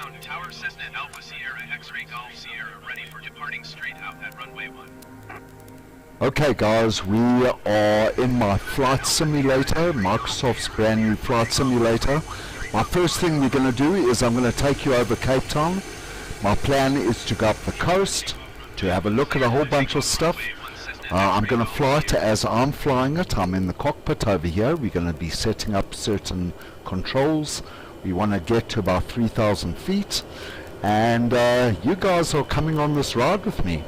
ground. Tower Cessna Alpha Sierra X-Ray Golf Sierra ready for departing straight out at runway 1. Okay guys, we are in my flight simulator, Microsoft's brand new flight simulator. My first thing we're going to do is I'm going to take you over Cape Town. My plan is to go up the coast, to have a look at a whole bunch of stuff. I'm going to fly it as I'm flying it. I'm in the cockpit over here. We're going to be setting up certain controls. We want to get to about 3,000 feet. And you guys are coming on this ride with me.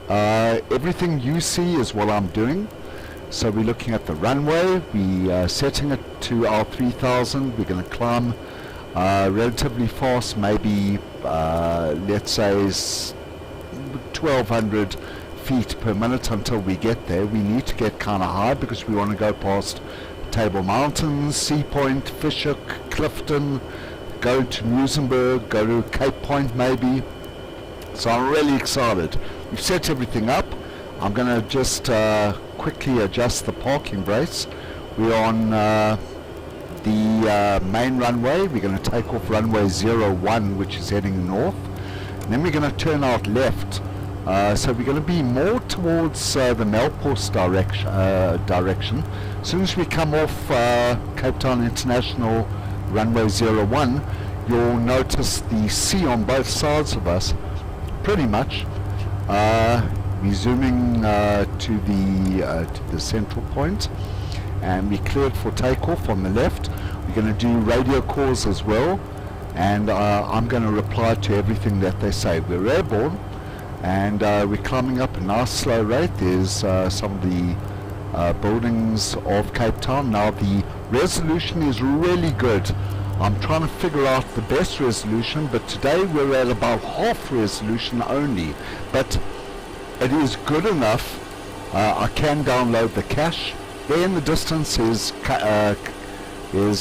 Everything you see is what I'm doing. So we're looking at the runway. We're setting it to our 3,000. We're going to climb relatively fast, maybe let's say 1,200 feet per minute until we get there. We need to get kind of high because we want to go past Table Mountain, Sea Point, Fishook, Clifton, go to Muizenberg, go to Cape Point maybe. So I'm really excited. We've set everything up. I'm going to just quickly adjust the parking brakes. We're on the main runway. We're going to take off runway 01, which is heading north. And then we're going to turn out left. So we're going to be more towards the Melkbos direction. As soon as we come off Cape Town International runway 01, you'll notice the sea on both sides of us, pretty much. We're zooming to the central point, and we're cleared for takeoff on the left. We're going to do radio calls as well, and I'm going to reply to everything that they say. We're airborne, and we're climbing up a nice slow rate. There's some of the buildings of Cape Town. Now the resolution is really good. I'm trying to figure out the best resolution, but today we're at about half resolution only, but it is good enough. I can download the cache. There in the distance is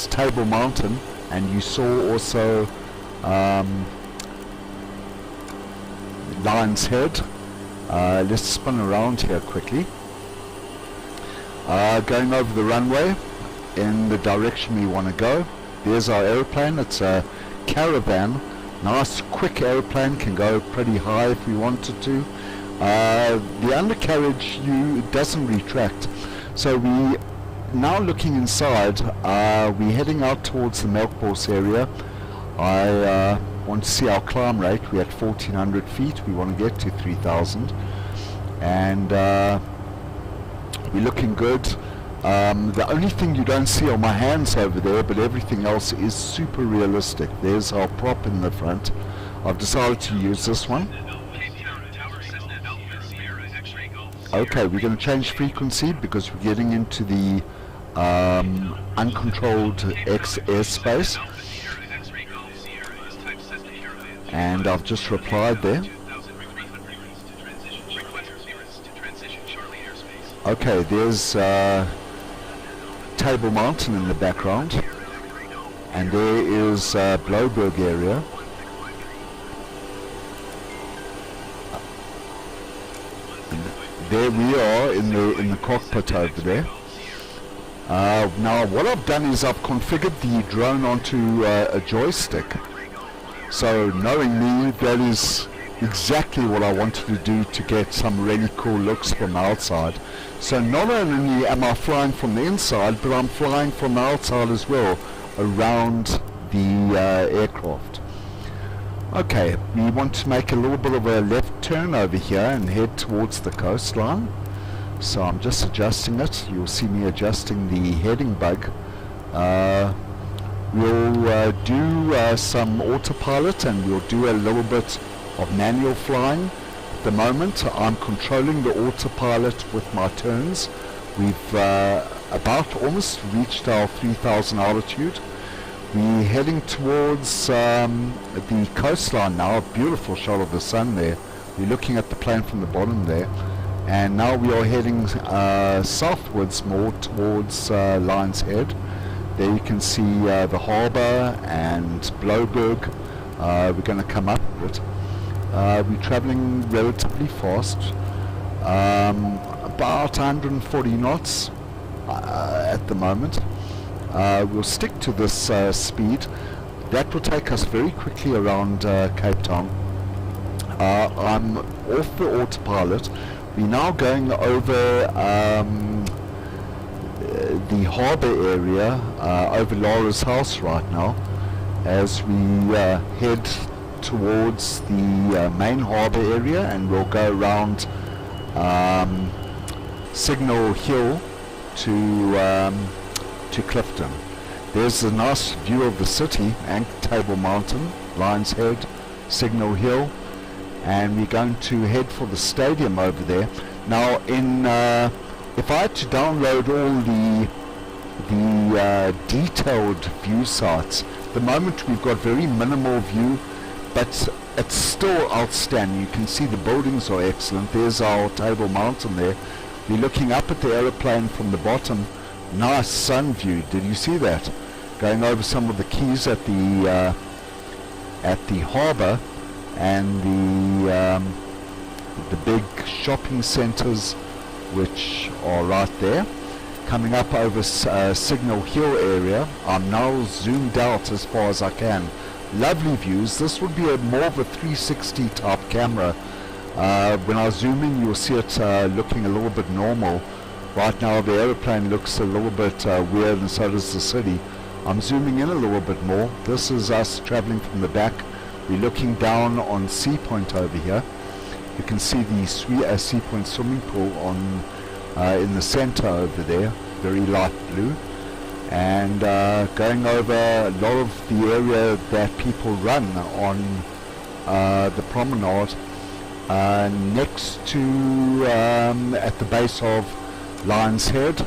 Table Mountain, and you saw also Lion's Head. Let's spin around here quickly. Going over the runway in the direction we want to go. There's our aeroplane. It's a Caravan. Nice quick aeroplane, can go pretty high if we wanted to. The undercarriage doesn't retract. So we now looking inside. We're heading out towards the Melkbos area. I want to see our climb rate. We're at 1,400 feet. We want to get to 3,000, and we're looking good. The only thing you don't see are my hands over there, but everything else is super realistic. There's our prop in the front. I've decided to use this one. Okay, we're going to change frequency because we're getting into the uncontrolled airspace. And I've just replied there. Okay, there's Table Mountain in the background, and there is Blouberg area. And there we are in the cockpit over there. Now what I've done is I've configured the drone onto a joystick. So knowing me, that is exactly what I wanted to do to get some really cool looks from outside. So not only am I flying from the inside, but I'm flying from the outside as well, around the aircraft. Okay, we want to make a little bit of a left turn over here and head towards the coastline. So I'm just adjusting it. You'll see me adjusting the heading bug. We'll do some autopilot, and we'll do a little bit of manual flying. At the moment I'm controlling the autopilot with my turns. We've about almost reached our 3,000 altitude. We're heading towards the coastline now. A beautiful shot of the sun there. We're looking at the plane from the bottom there, and now we are heading southwards more towards Lion's Head. There you can see the harbour and Blouberg. We're going to come up a bit. We're travelling relatively fast, about 140 knots at the moment. We'll stick to this speed. That will take us very quickly around Cape Town. I'm off the autopilot. We're now going over the harbour area, over Laura's house right now, as we head towards the main harbour area, and we'll go around Signal Hill to Clifton. There's a nice view of the city, Table Mountain, Lions Head, Signal Hill, and we're going to head for the stadium over there. Now, if I had to download all the detailed view sites, at the moment we've got very minimal view, but it's still outstanding. You can see the buildings are excellent. There's our Table Mountain there. We're looking up at the aeroplane from the bottom. Nice sun view. Did you see that? Going over some of the quays at the harbour, and the big shopping centres which are right there. Coming up over Signal Hill area. I'm now zoomed out as far as I can. Lovely views. This would be more of a 360 type camera. When I zoom in, you'll see it looking a little bit normal. Right now the aeroplane looks a little bit weird, and so does the city. I'm zooming in a little bit more. This is us traveling from the back. We're looking down on Sea Point over here. You can see the Sea Point swimming pool on in the center over there, very light blue, and going over a lot of the area that people run on the promenade, next to at the base of Lions Head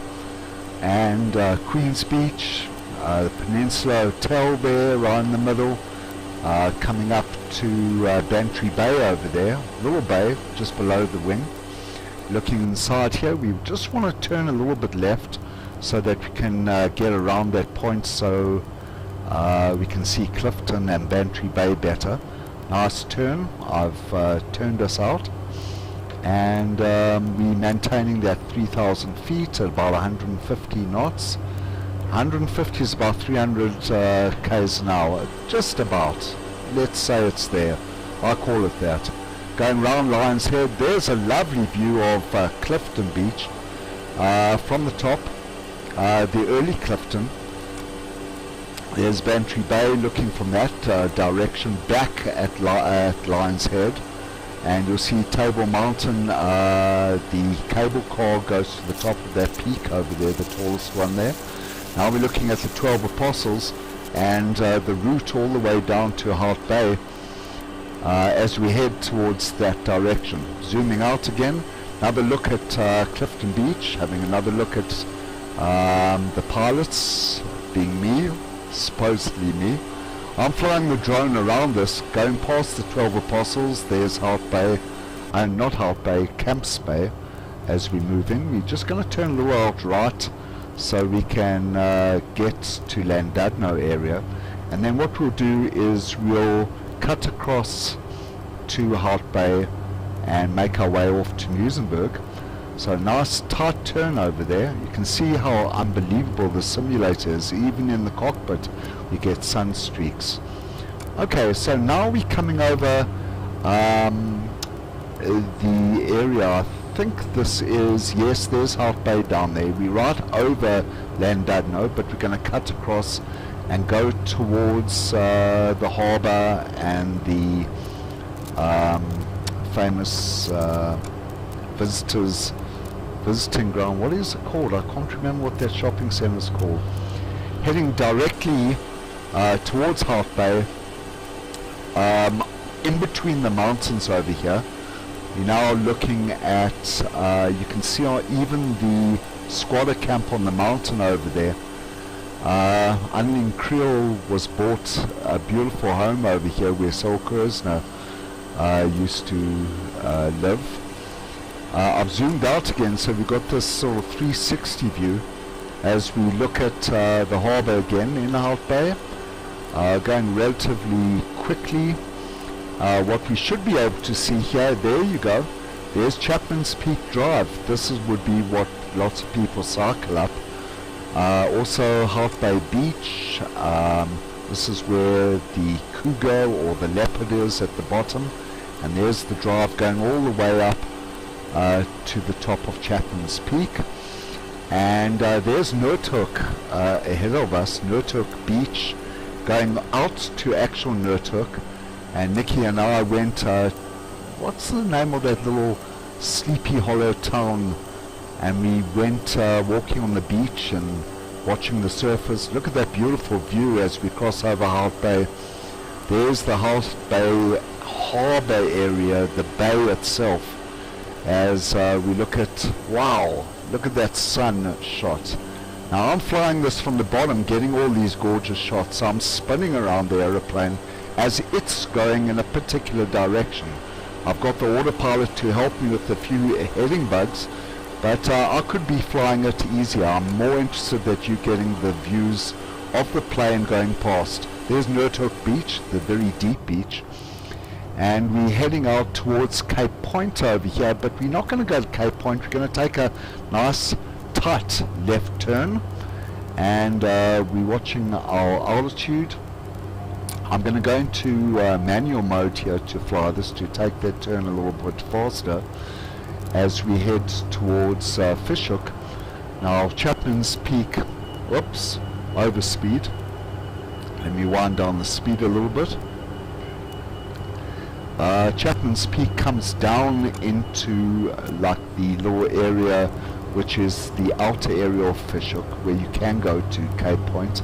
and Queen's Beach, the Peninsula Hotel there right in the middle, coming up to Bantry Bay over there, little bay just below the wing. Looking inside here, we just want to turn a little bit left so that we can get around that point, so we can see Clifton and Bantry Bay better. Nice turn. I've turned us out, and we're maintaining that 3,000 feet at about 150 knots. 150 is about 300 k's an hour, just about. Let's say it's there. I call it that. Going round Lions Head, there's a lovely view of Clifton Beach from the top, the early Clifton. There's Bantry Bay looking from that direction back at Lions Head, and you'll see Table Mountain. The cable car goes to the top of that peak over there, the tallest one there. Now we're looking at the 12 Apostles and the route all the way down to Hout Bay as we head towards that direction. Zooming out again, another look at Clifton Beach, having another look at the pilots, being me, supposedly me. I'm flying the drone around this, going past the 12 Apostles. There's Hout Bay, not Hout Bay, Camps Bay. As we move in, we're just going to turn a little out right so we can get to Llandudno area, and then what we'll do is we'll cut across to Hout Bay and make our way off to Muizenberg. So nice tight turn over there. You can see how unbelievable the simulator is. Even in the cockpit you get sun streaks. Okay, so now we're coming over the area. I think this is, yes, there's Hout Bay down there. We're right over Llandudno, but we're going to cut across and go towards the harbour and the famous visiting ground. What is it called? I can't remember what that shopping centre is called. Heading directly towards Hout Bay, in between the mountains over here. We're now looking at, you can see even the squatter camp on the mountain over there. Annelien Kriel was bought a beautiful home over here where Saul Kerzner used to live. I've zoomed out again, so we've got this sort of 360 view as we look at the harbour again in Hout Bay, going relatively quickly. What we should be able to see here, there you go, there's Chapman's Peak Drive. This would be what lots of people cycle up. Also Hout Bay Beach, This is where the cougar or the leopard is at the bottom, and there's the drive going all the way up to the top of Chapman's Peak. And there's Noordhoek ahead of us, Noordhoek Beach, going out to actual Noordhoek. And Nikki and I went, what's the name of that little Sleepy Hollow town? And we went walking on the beach and watching the surfers. Look at that beautiful view as we cross over Hout Bay. There's the Hout Bay harbour area, the bay itself, as we look at, wow, look at that sun shot. Now I'm flying this from the bottom, getting all these gorgeous shots. I'm spinning around the aeroplane as it's going in a particular direction. I've got the autopilot to help me with a few heading bugs, but I could be flying it easier. I'm more interested that you're getting the views of the plane going past. There's Noordhoek Beach, the very deep beach, and we're heading out towards Cape Point over here, but we're not going to go to Cape Point. We're going to take a nice tight left turn, and we're watching our altitude. I'm going to go into manual mode here to fly this, to take that turn a little bit faster as we head towards Fishhook. Now Chapman's Peak, whoops, overspeed. Let me wind down the speed a little bit. Chapman's Peak comes down into like the little area which is the outer area of Fishhook, where you can go to Cape Point.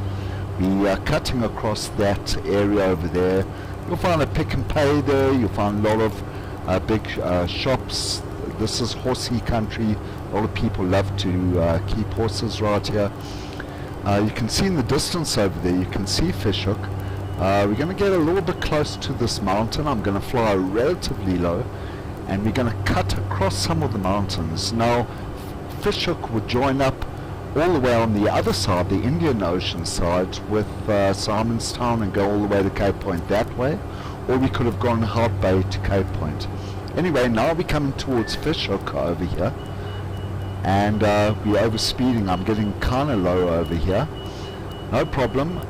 We are cutting across that area over there. You'll find a Pick and Pay there. You'll find a lot of big shops. This is horsey country. A lot of people love to keep horses right here. You can see in the distance over there, you can see Fishhook. We're going to get a little bit close to this mountain. I'm going to fly relatively low, and we're going to cut across some of the mountains. Now Fishhook would join up all the way on the other side, the Indian Ocean side, with Simonstown, and go all the way to Cape Point that way, or we could have gone Hout Bay to Cape Point. Anyway, now we're coming towards Fishhook over here, and we're overspeeding. I'm getting kind of low over here. No problem.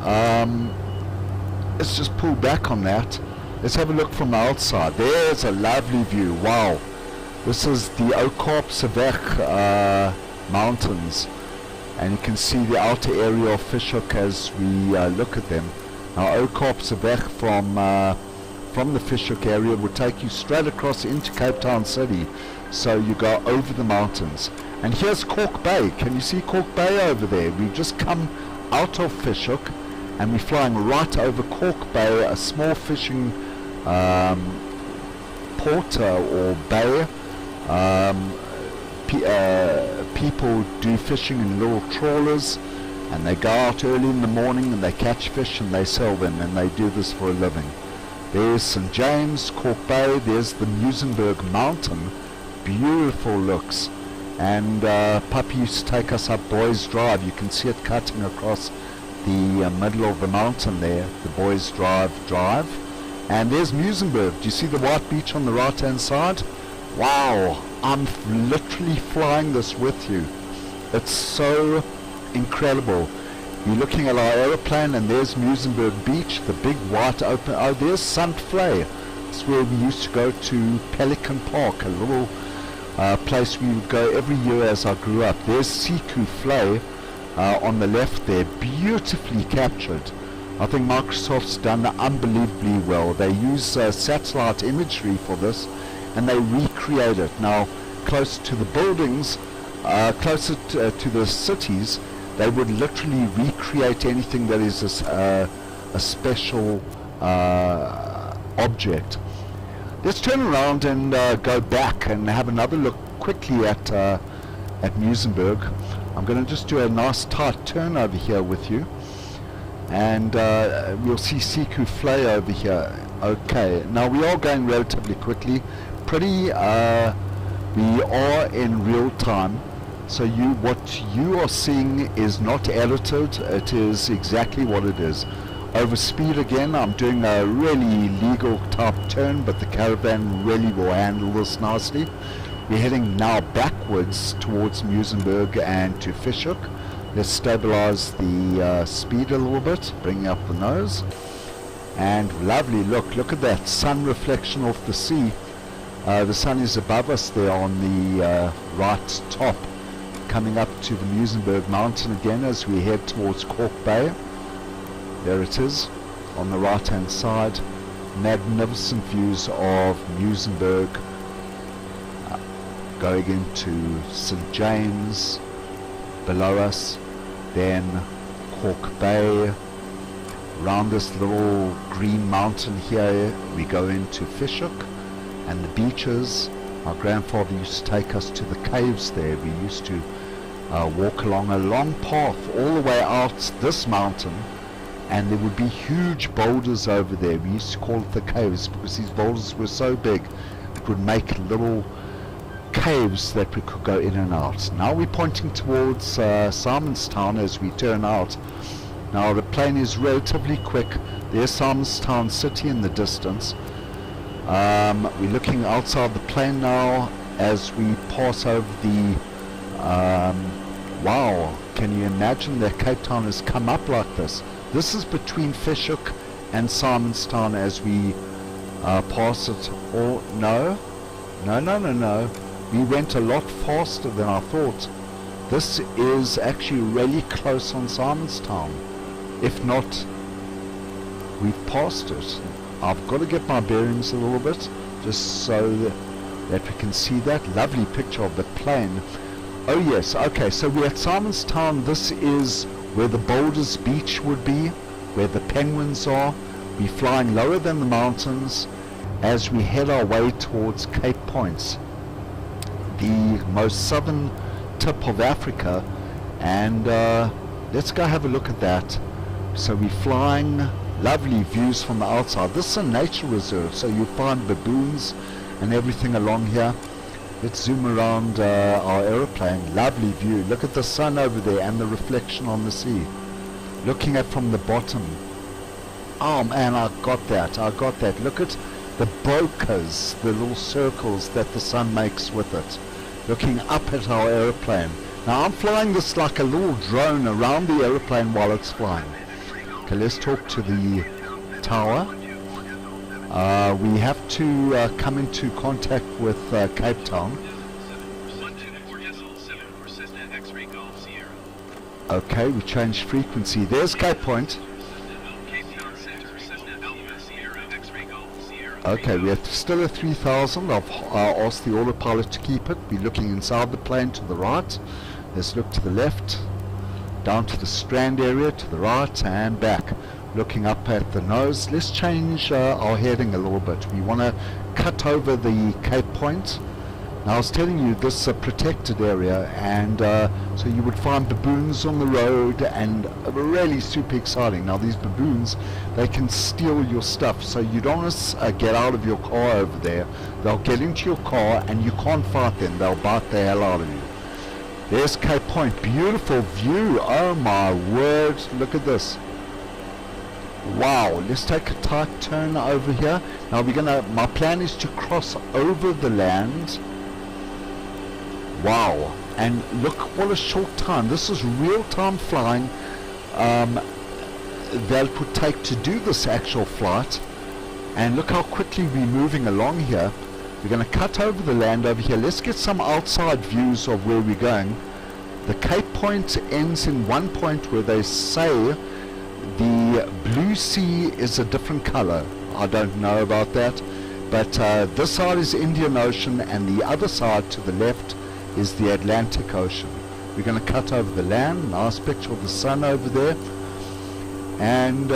Let's just pull back on that. Let's have a look from the outside. There's a lovely view. Wow. This is the Oudtshoorn mountains, and you can see the outer area of Fishhook as we look at them. Now Oudtshoorn from the Fishhook area will take you straight across into Cape Town City, so you go over the mountains. And here's Kalk Bay. Can you see Kalk Bay over there? We've just come out of Fishhook, and we're flying right over Kalk Bay, a small fishing port or bay. People do fishing in little trawlers, and they go out early in the morning and they catch fish and they sell them, and they do this for a living. There's St. James, Kalk Bay. There's the Muizenberg Mountain. Beautiful looks. And Puppy used to take us up Boys Drive. You can see it cutting across the middle of the mountain there, the Boys Drive. And there's Muizenberg. Do you see the white beach on the right hand side? Wow, I'm literally flying this with you. It's so incredible. You're looking at our aeroplane, and there's Muizenberg Beach, the big white open. Oh, there's St. Vlei. It's where we used to go to Pelican Park, a little place we would go every year as I grew up. There's Siku Vlei on the left there, beautifully captured. I think Microsoft's done unbelievably well. They use satellite imagery for this, and they recreate it. Now, close to the buildings, closer to the cities, they would literally recreate anything that is a special object. Let's turn around and go back and have another look quickly at Muizenberg. I'm going to just do a nice tight turn over here with you, and we'll see Siku Vlei over here. Okay, now we are going relatively quickly. We are in real time, so what you are seeing is not edited. It is exactly what it is. Over speed again. I'm doing a really legal type turn, but the caravan really will handle this nicely. We're heading now backwards towards Muizenberg and to Fishhook. Let's stabilize the speed a little bit, bring up the nose. And lovely, look at that sun reflection off the sea. The sun is above us there on the right top, coming up to the Muizenberg mountain again as we head towards Kalk Bay. There it is on the right hand side. Magnificent views of Muizenberg, going into St. James below us, then Kalk Bay. Round this little green mountain here we go into Fish Hoek and the beaches. My grandfather used to take us to the caves there. We used to walk along a long path all the way out this mountain, and there would be huge boulders over there. We used to call it the caves because these boulders were so big it would make little caves that we could go in and out. Now we're pointing towards Simonstown as we turn out. Now the plane is relatively quick. There's Simonstown city in the distance. We're looking outside the plane now as we pass over the wow, can you imagine that Cape Town has come up like this? This is between Fish Hoek and Simonstown as we pass it. Or no, we went a lot faster than I thought. This is actually really close on Simonstown. If not, we've passed it. I've got to get my bearings a little bit just so that we can see that lovely picture of the plane. Oh yes, okay, so we're at Simonstown. This is where the Boulders Beach would be, where the penguins are. We're flying lower than the mountains as we head our way towards Cape Point, the most southern tip of Africa, and let's go have a look at that. So we're flying, lovely views from the outside. This is a nature reserve, so you'll find baboons and everything along here. Let's zoom around our aeroplane. Lovely view. Look at the sun over there and the reflection on the sea. Looking at from the bottom. Oh man, I got that. Look at the bokehs, the little circles that the sun makes with it. Looking up at our aeroplane. Now I'm flying this like a little drone around the aeroplane while it's flying. Okay, let's talk to the tower. We have to come into contact with Cape Town. Okay, we changed frequency. There's Cape Point. Okay, we have still at 3,000. I've asked the autopilot to keep it. We're looking inside the plane to the right. Let's look to the left, down to the Strand area to the right and back. Looking up at the nose. Let's change our heading a little bit. We want to cut over the Cape Point. Now I was telling you this is a protected area, and so you would find baboons on the road, and really super exciting. Now these baboons, they can steal your stuff, so you don't want to get out of your car over there. They'll get into your car and you can't fight them. They'll bite the hell out of you. There's Cape Point. Beautiful view. Oh my word, look at this. Wow, let's take a tight turn over here. Now my plan is to cross over the land. Wow, and look what a short time. This is real-time flying that it would take to do this actual flight. And look how quickly we're moving along here. We're going to cut over the land over here. Let's get some outside views of where we're going. The Cape Point ends in one point where they say the blue sea is a different color. I don't know about that, but this side is Indian Ocean and the other side to the left is the Atlantic Ocean. We're going to cut over the land. Nice picture of the sun over there. And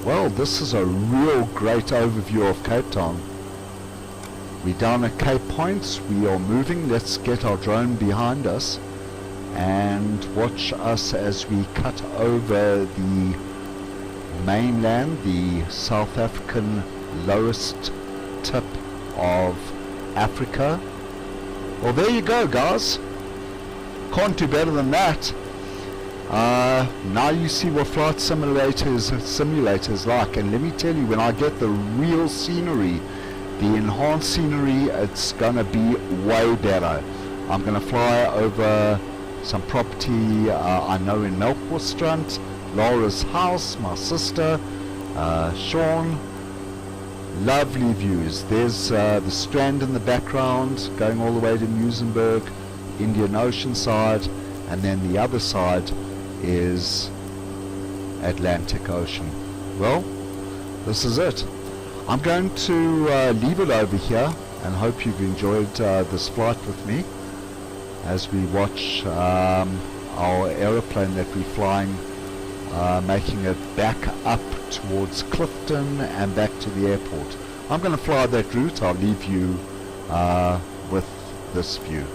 well, this is a real great overview of Cape Town. We're down at Cape Point. We are moving. Let's get our drone behind us and watch us as we cut over the mainland, the South African lowest tip of Africa. Well, there you go, guys. Can't do better than that. Now you see what flight simulators like, and let me tell you, when I get the real scenery, the enhanced scenery, it's gonna be way better. I'm gonna fly over some property I know in Melkbosstrand, Laura's house, my sister, Sean. Lovely views. There's the Strand in the background going all the way to Muizenberg, Indian Ocean side, and then the other side is Atlantic Ocean. Well, this is it. I'm going to leave it over here and hope you've enjoyed this flight with me as we watch our aeroplane that we're flying making it back up towards Clifton and back to the airport. I'm going to fly that route. I'll leave you with this view.